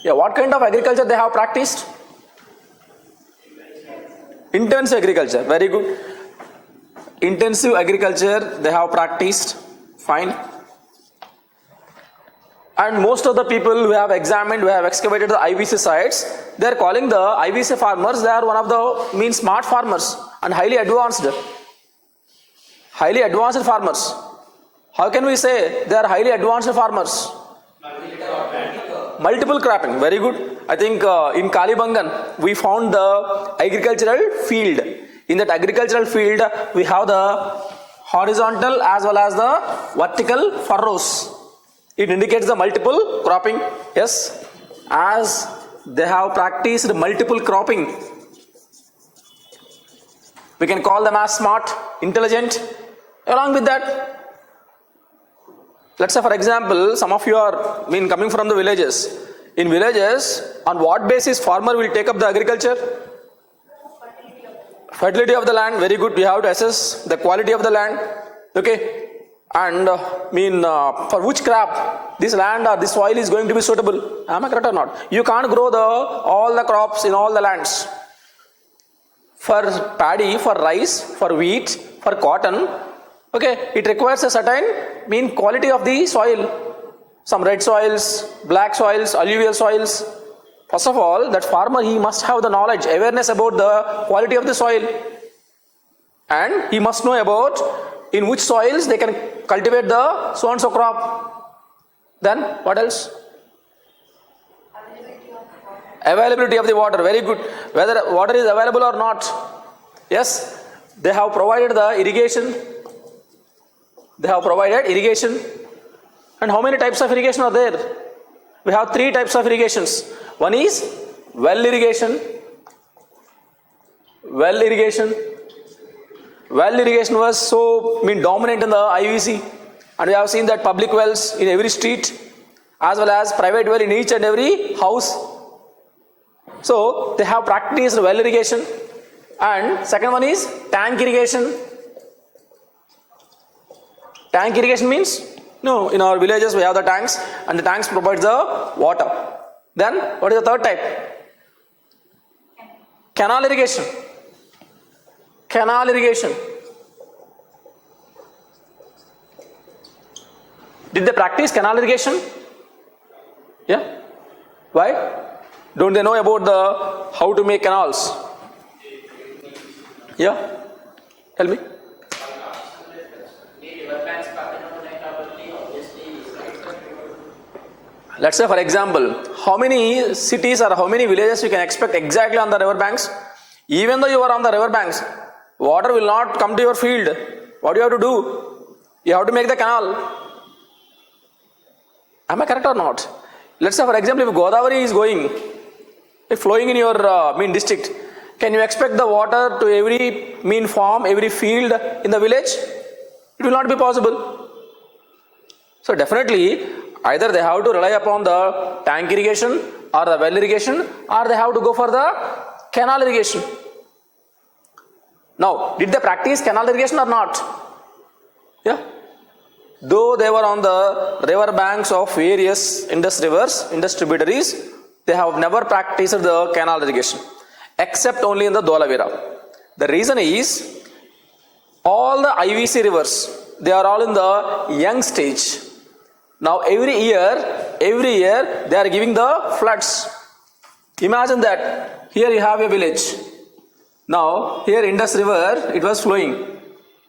Yeah, what kind of agriculture they have practiced? Intensive agriculture, very good. Intensive agriculture they have practiced, fine. And most of the people who have examined, who have excavated the IVC sites, they are calling the IVC farmers, they are one of the smart farmers and highly advanced farmers. How can we say they are highly advanced farmers? Multiple cropping, very good. I think in Kalibangan we found the agricultural field. In that agricultural field we have the horizontal as well as the vertical furrows. It indicates the multiple cropping. Yes, as they have practiced multiple cropping, we can call them as smart, intelligent. Along with that, let's say for example, some of you are coming from the villages. In villages, on what basis farmer will take up the agriculture? Fertility of the land, very good. We have to assess the quality of the land. Okay. And for which crop this land or this soil is going to be suitable. Am I correct or not? You can't grow all the crops in all the lands. For paddy, for rice, for wheat, for cotton, okay, it requires a certain quality of the soil. Some red soils, black soils, alluvial soils. First of all, that farmer, he must have the knowledge, awareness about the quality of the soil. And he must know about in which soils they can cultivate the so and so crop. Then what else? Availability of the water, very good. Whether water is available or not. Yes, they have provided the irrigation. They have provided irrigation. And how many types of irrigation are there? We have 3 types of irrigations. One is well irrigation. Well irrigation was so dominant in the IVC, and we have seen that public wells in every street as well as private well in each and every house. So they have practiced well irrigation. And second one is tank irrigation. Tank irrigation means, in our villages we have the tanks, and the tanks provide the water. Then what is the third type? Canal irrigation. Canal irrigation. Did they practice canal irrigation? Yeah. Why? Don't they know about how to make canals? Yeah. Tell me. Let's say for example, how many cities or how many villages you can expect exactly on the river banks? Even though you are on the river banks, water will not come to your field. What do you have to do? You have to make the canal. Am I correct or not? Let's say for example, if Godavari is flowing in your district, can you expect the water to every farm, every field in the village? It will not be possible. So definitely, either they have to rely upon the tank irrigation or the well irrigation, or they have to go for the canal irrigation. Now, did they practice canal irrigation or not? Yeah. Though they were on the river banks of various Indus rivers, Indus tributaries, they have never practiced the canal irrigation, except only in the Dholavira. The reason is, all the IVC rivers, they are all in the young stage. Now every year they are giving the floods. Imagine that, here you have a village. Now here Indus river, it was flowing.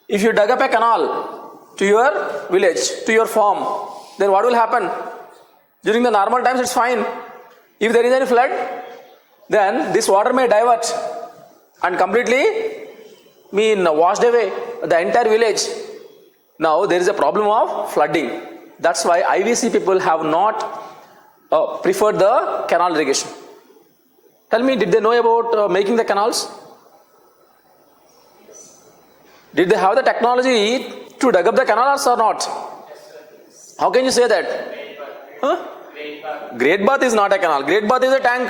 If you dug up a canal to your village, to your farm, then what will happen? During the normal times it's fine. If there is any flood, then this water may divert and completely washed away the entire village. Now there is a problem of flooding. That's why IVC people have not preferred the canal irrigation. Tell me, did they know about making the canals? Did they have the technology to dig up the canals or not? How can you say that? Huh? Great Bath is not a canal. Great Bath is a tank.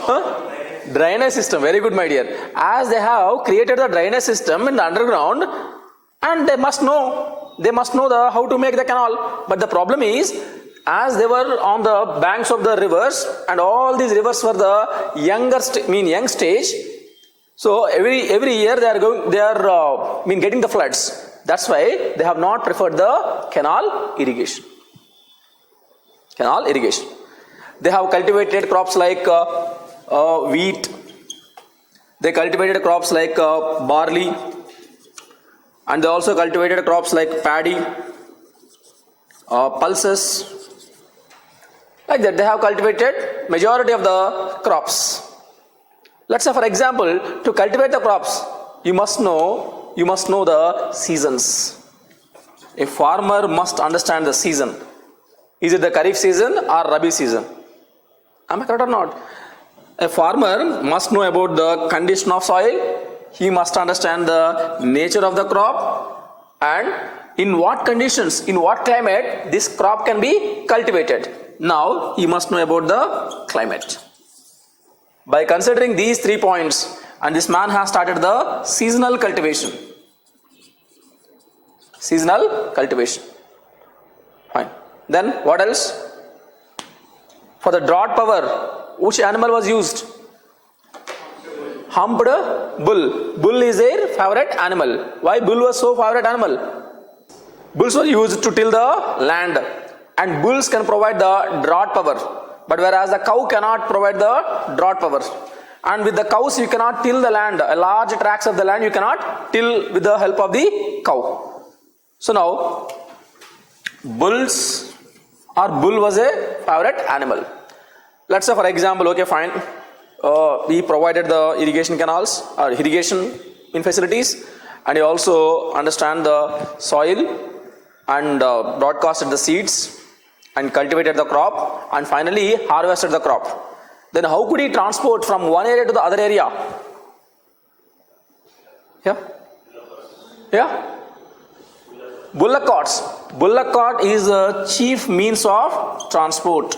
Huh? Drainage system. Very good, my dear. As they have created the drainage system in the underground, and they must know how to make the canal. But the problem is, as they were on the banks of the rivers, and all these rivers were the young stage. So every year they are getting the floods. That's why they have not preferred the canal irrigation. Canal irrigation. They have cultivated crops like wheat. They cultivated crops like barley, and they also cultivated crops like paddy, pulses. Like that, they have cultivated majority of the crops. Let's say, for example, to cultivate the crops, you must know the seasons. A farmer must understand the season. Is it the Kharif season or Rabi season? Am I correct or not? A farmer must know about the condition of soil. He must understand the nature of the crop and in what conditions, in what climate this crop can be cultivated. Now he must know about the climate. By considering these 3 points, and this man has started the seasonal cultivation. Seasonal cultivation. Fine. Then what else? For the drought power, which animal was used? Humped bull. Bull is their favorite animal. Why bull was so favorite animal? Bulls were used to till the land, and bulls can provide the drought power. But whereas the cow cannot provide the drought power. And with the cows you cannot till the land. A large tracts of the land you cannot till with the help of the cow. So now, bull was a favorite animal. Let's say, for example, okay, fine. We provided the irrigation canals or irrigation in facilities, and you also understand the soil and broadcasted the seeds and cultivated the crop and finally harvested the crop. Then how could he transport from one area to the other area? Yeah? Bullock carts. Bullock cart is the chief means of transport.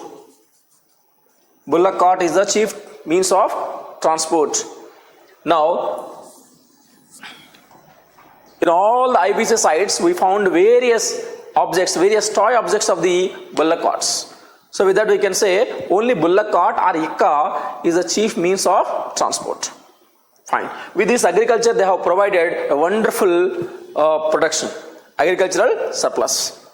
Bullock cart is the chief means of transport. Now, in all the IPS sites, we found various toy objects of the bullock carts. So with that we can say only bullock cart or ikka is the chief means of transport. Fine. With this agriculture they have provided a wonderful production, agricultural surplus.